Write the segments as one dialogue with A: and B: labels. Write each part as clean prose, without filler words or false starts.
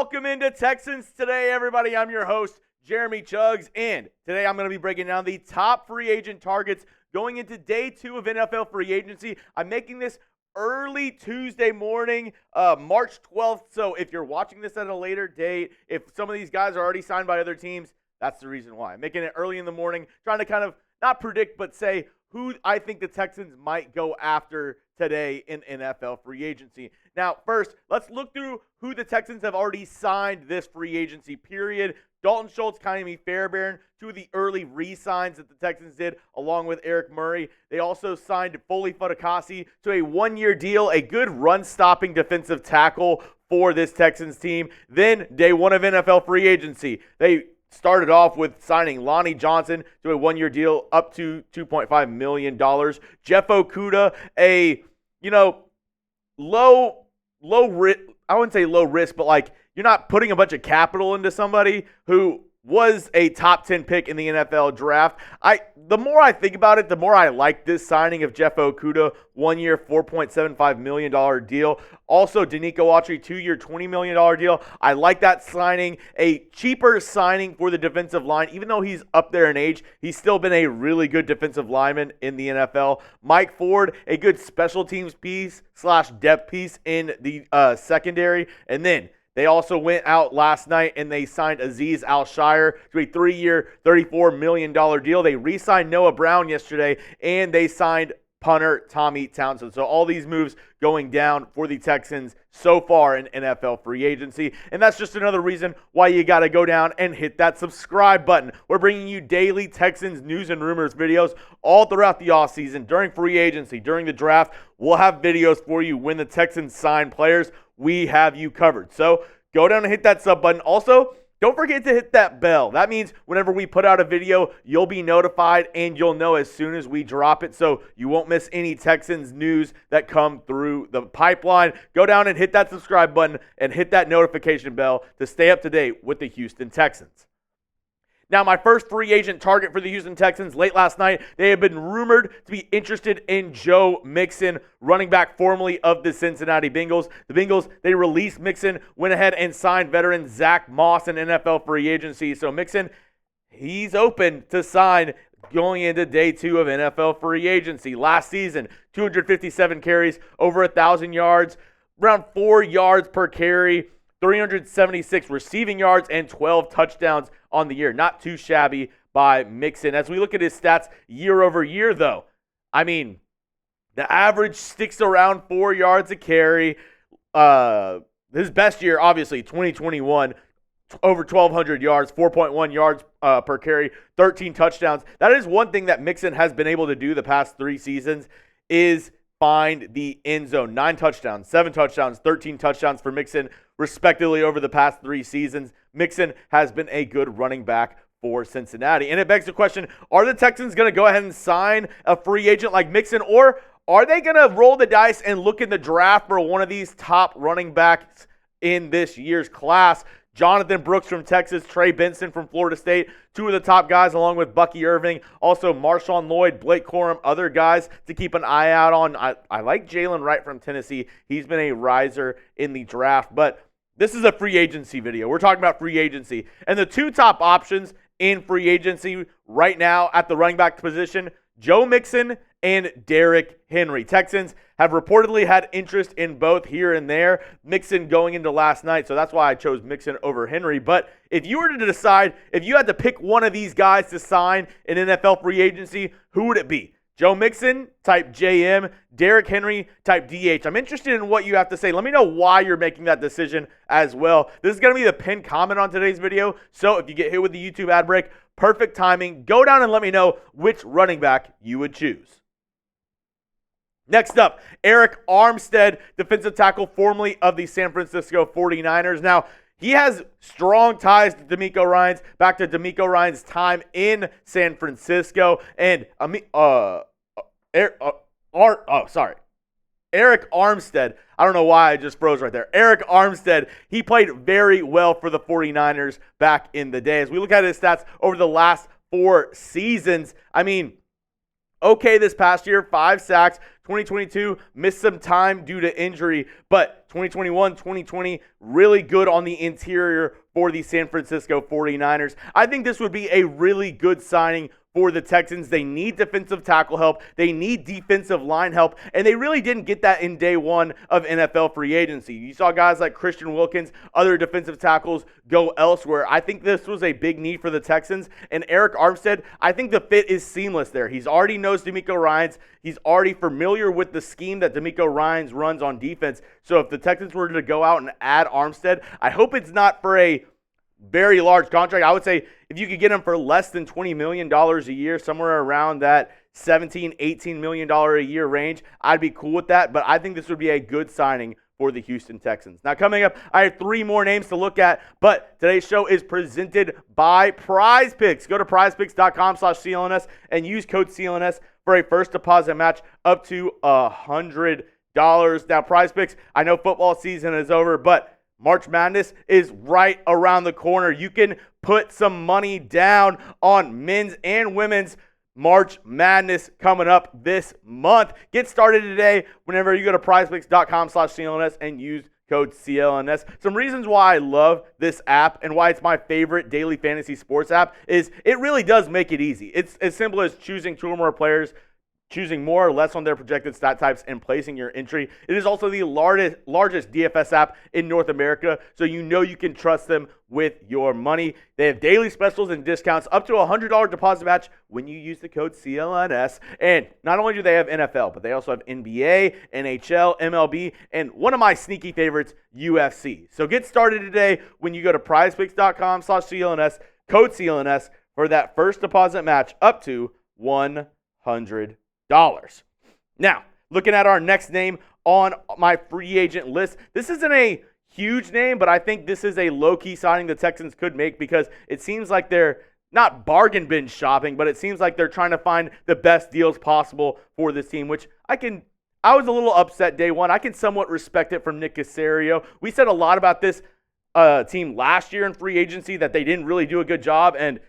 A: Welcome into Texans Today, everybody. I'm your host, Jeremy Chuggs, and today I'm going to be breaking down the top free agent targets going into day 2 of NFL free agency. I'm making this early Tuesday morning, March 12th, so if you're watching this at a later date, if some of these guys are already signed by other teams, that's the reason why. I'm making it early in the morning, trying to kind of not predict, but say who I think the Texans might go after today in NFL free agency. Now, first, let's look through who the Texans have already signed this free agency period. Dalton Schultz, Kaimi Fairbairn, two of the early re-signs that the Texans did, along with Eric Murray. They also signed Foley Fatukasi to a one-year deal, a good run-stopping defensive tackle for this Texans team. Then, day 1 of NFL free agency, they started off with signing Lonnie Johnson to a one-year deal up to $2.5 million. Jeff Okudah, a, low risk, I wouldn't say low risk, but like you're not putting a bunch of capital into somebody who was a top 10 pick in the NFL draft. The more I think about it, the more I like this signing of Jeff Okudah, 1 year, $4.75 million deal. Also, Danico Autry, 2-year, $20 million deal. I like that signing. A cheaper signing for the defensive line. Even though he's up there in age, he's still been a really good defensive lineman in the NFL. Mike Ford, a good special teams piece / depth piece in the secondary. And then they also went out last night and they signed Azeez Al-Shire to a 3-year, $34 million deal. They re-signed Noah Brown yesterday, and they signed punter Tommy Townsend. So all these moves going down for the Texans so far in NFL free agency. And that's just another reason why you got to go down and hit that subscribe button. We're bringing you daily Texans news and rumors videos all throughout the offseason, during free agency, during the draft. We'll have videos for you when the Texans sign players. We have you covered. So go down and hit that sub button. Also, don't forget to hit that bell. That means whenever we put out a video, you'll be notified and you'll know as soon as we drop it, so you won't miss any Texans news that come through the pipeline. Go down and hit that subscribe button and hit that notification bell to stay up to date with the Houston Texans. Now, my first free agent target for the Houston Texans late last night, they have been rumored to be interested in Joe Mixon, running back formerly of the Cincinnati Bengals. The Bengals, they released Mixon, went ahead and signed veteran Zach Moss in NFL free agency. So Mixon, he's open to sign going into day 2 of NFL free agency. Last season, 257 carries, over 1,000 yards, around 4 yards per carry, 376 receiving yards, and 12 touchdowns on the year. Not too shabby by Mixon. As we look at his stats year over year, though, I mean, the average sticks around 4 yards a carry. His best year, obviously, 2021, over 1,200 yards, 4.1 yards per carry, 13 touchdowns. That is one thing that Mixon has been able to do the past 3 seasons is find the end zone. 9 touchdowns, 7 touchdowns, 13 touchdowns for Mixon, respectively, over the past 3 seasons. Mixon has been a good running back for Cincinnati. And it begs the question, are the Texans going to go ahead and sign a free agent like Mixon, or are they going to roll the dice and look in the draft for one of these top running backs in this year's class? Jonathan Brooks from Texas, Trey Benson from Florida State, 2 of the top guys along with Bucky Irving. Also Marshawn Lloyd, Blake Corum, other guys to keep an eye out on. I like Jalen Wright from Tennessee. He's been a riser in the draft, but this is a free agency video. We're talking about free agency. And the 2 top options in free agency right now at the running back position, Joe Mixon and Derrick Henry. Texans have reportedly had interest in both here and there. Mixon going into last night, so that's why I chose Mixon over Henry. But if you were to decide, if you had to pick one of these guys to sign in NFL free agency, who would it be? Joe Mixon, type JM, Derrick Henry, type DH. I'm interested in what you have to say. Let me know why you're making that decision as well. This is going to be the pinned comment on today's video, so if you get hit with the YouTube ad break, perfect timing. Go down and let me know which running back you would choose. Next up, Arik Armstead, defensive tackle formerly of the San Francisco 49ers. Now, he has strong ties to DeMeco Ryans, back to DeMeco Ryans' time in San Francisco. And Arik Armstead, I don't know why I just froze right there. Arik Armstead, he played very well for the 49ers back in the day. As we look at his stats over the last 4 seasons, I mean, okay this past year, 5 sacks, 2022, missed some time due to injury, but 2021, 2020, really good on the interior for the San Francisco 49ers. I think this would be a really good signing for the Texans. They need defensive tackle help. They need defensive line help. And they really didn't get that in day one of NFL free agency. You saw guys like Christian Wilkins, other defensive tackles go elsewhere. I think this was a big need for the Texans. And Arik Armstead, I think the fit is seamless there. He's already knows DeMeco Ryans. He's already familiar with the scheme that DeMeco Ryans runs on defense. So if the Texans were to go out and add Armstead, I hope it's not for a very large contract. I would say if you could get him for less than $20 million a year, somewhere around that $17, $18 million a year range, I'd be cool with that. But I think this would be a good signing for the Houston Texans. Now coming up, I have 3 more names to look at, but today's show is presented by Prize Picks. Go to prizepicks.com/CLNS and use code CLNS for a first deposit match up to $100. Now Prize Picks, I know football season is over, but March Madness is right around the corner. You can put some money down on men's and women's March Madness coming up this month. Get started today whenever you go to prizepicks.com/CLNS and use code CLNS. Some reasons why I love this app and why it's my favorite daily fantasy sports app is it really does make it easy. It's as simple as choosing 2 or more players, choosing more or less on their projected stat types, and placing your entry. It is also the largest DFS app in North America, so you know you can trust them with your money. They have daily specials and discounts up to $100 deposit match when you use the code CLNS. And not only do they have NFL, but they also have NBA, NHL, MLB, and one of my sneaky favorites, UFC. So get started today when you go to prizepicks.com/CLNS, code CLNS for that first deposit match up to $100. Now, looking at our next name on my free agent list, this isn't a huge name, but I think this is a low-key signing the Texans could make because it seems like they're not bargain bin shopping, but it seems like they're trying to find the best deals possible for this team, which I was a little upset day one. I can somewhat respect it from Nick Caserio. We said a lot about this team last year in free agency that they didn't really do a good job, and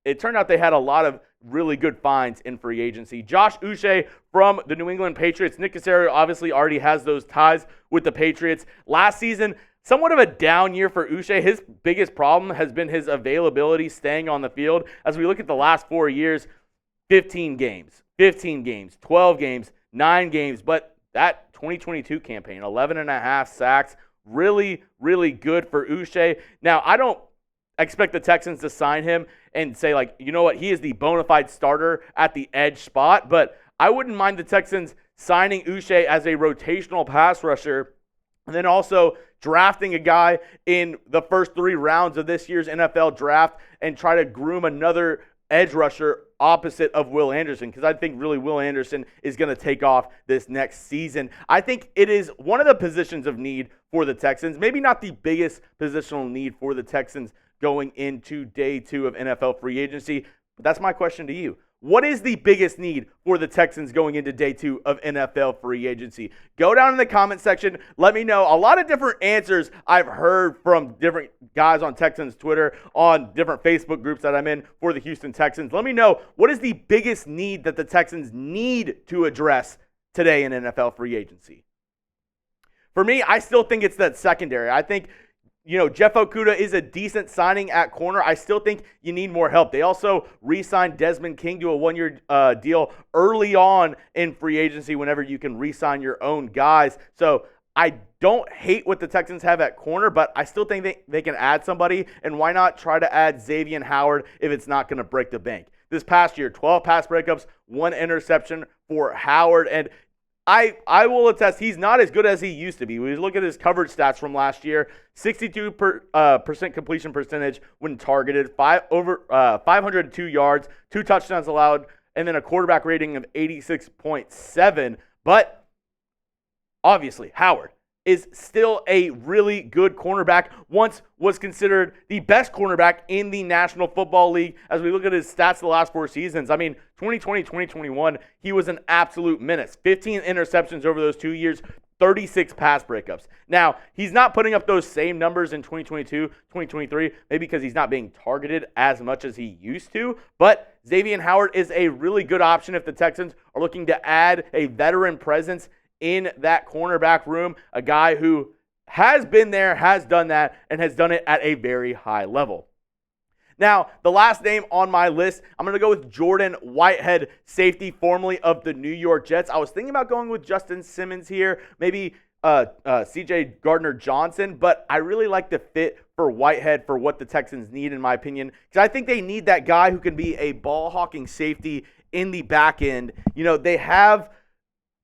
A: it turned out they had a lot of really good finds in free agency. Josh Uche from the New England Patriots. Nick Caserio obviously already has those ties with the Patriots. Last season, somewhat of a down year for Uche. His biggest problem has been his availability staying on the field. As we look at the last 4 years, 15 games, 12 games, 9 games. But that 2022 campaign, 11.5 sacks, really, really good for Uche. Now, I don't expect the Texans to sign him and say, like, you know what, he is the bona fide starter at the edge spot, but I wouldn't mind the Texans signing Uche as a rotational pass rusher and then also drafting a guy in the first 3 rounds of this year's NFL draft and try to groom another edge rusher opposite of Will Anderson, because I think really Will Anderson is going to take off this next season. I think it is one of the positions of need for the Texans, maybe not the biggest positional need for the Texans going into day 2 of NFL free agency. But that's my question to you. What is the biggest need for the Texans going into day 2 of NFL free agency? Go down in the comment section. Let me know. A lot of different answers I've heard from different guys on Texans Twitter, on different Facebook groups that I'm in for the Houston Texans. Let me know, what is the biggest need that the Texans need to address today in NFL free agency? For me, I still think it's that secondary. I think Jeff Okudah is a decent signing at corner. I still think you need more help. They also re-signed Desmond King to a 1-year deal early on in free agency whenever you can re-sign your own guys. So I don't hate what the Texans have at corner, but I still think they can add somebody. And why not try to add Xavien Howard if it's not going to break the bank? This past year, 12 pass breakups, 1 interception for Howard. And I will attest he's not as good as he used to be. We look at his coverage stats from last year: 62% completion percentage when targeted, over 502 yards, 2 touchdowns allowed, and then a quarterback rating of 86.7. But obviously, Howard is still a really good cornerback. Once was considered the best cornerback in the National Football League. As we look at his stats the last 4 seasons, 2020, 2021, he was an absolute menace. 15 interceptions over those 2 years, 36 pass breakups. Now, he's not putting up those same numbers in 2022, 2023, maybe because he's not being targeted as much as he used to, but Xavien Howard is a really good option if the Texans are looking to add a veteran presence in that cornerback room, a guy who has been there, has done that, and has done it at a very high level. Now, the last name on my list, I'm going to go with Jordan Whitehead, safety formerly of the New York Jets. I was thinking about going with Justin Simmons here, maybe C.J. Gardner-Johnson, but I really like the fit for Whitehead for what the Texans need, in my opinion, because I think they need that guy who can be a ball-hawking safety in the back end. You know, they have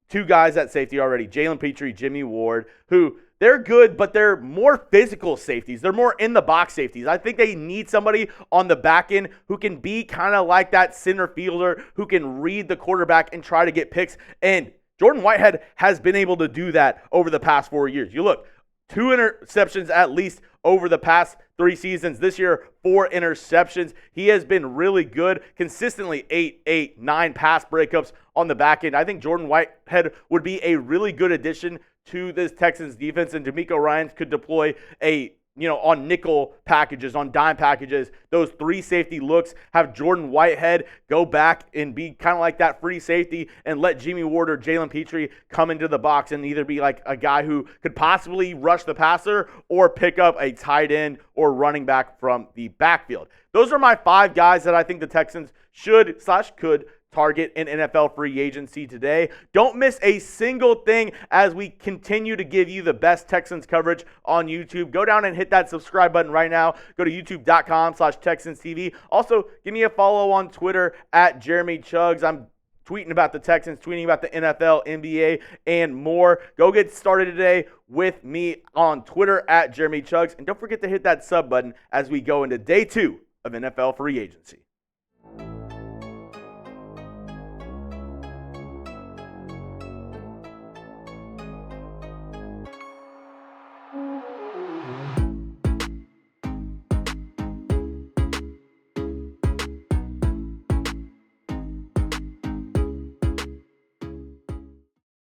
A: two guys at safety already, Jalen Petrie, Jimmy Ward, who they're good, but they're more physical safeties. They're more in-the-box safeties. I think they need somebody on the back end who can be kind of like that center fielder, who can read the quarterback and try to get picks. And Jordan Whitehead has been able to do that over the past 4 years. You look, 2 interceptions at least over the past 3 seasons. This year, 4 interceptions. He has been really good, consistently 8, 9 pass breakups on the back end. I think Jordan Whitehead would be a really good addition to this Texans defense, and D'Amico Ryans could deploy on nickel packages, on dime packages, those 3 safety looks, have Jordan Whitehead go back and be kind of like that free safety and let Jimmy Ward or Jalen Petrie come into the box and either be like a guy who could possibly rush the passer or pick up a tight end or running back from the backfield. Those are my 5 guys that I think the Texans could target in NFL free agency today. Don't miss a single thing as we continue to give you the best Texans coverage on YouTube. Go down and hit that subscribe button right now. Go to youtube.com/TexansTV. Also, give me a follow on Twitter at Jeremy Chuggs. I'm tweeting about the Texans, tweeting about the NFL, NBA, and more. Go get started today with me on Twitter at Jeremy Chuggs. And don't forget to hit that sub button as we go into day 2 of NFL free agency.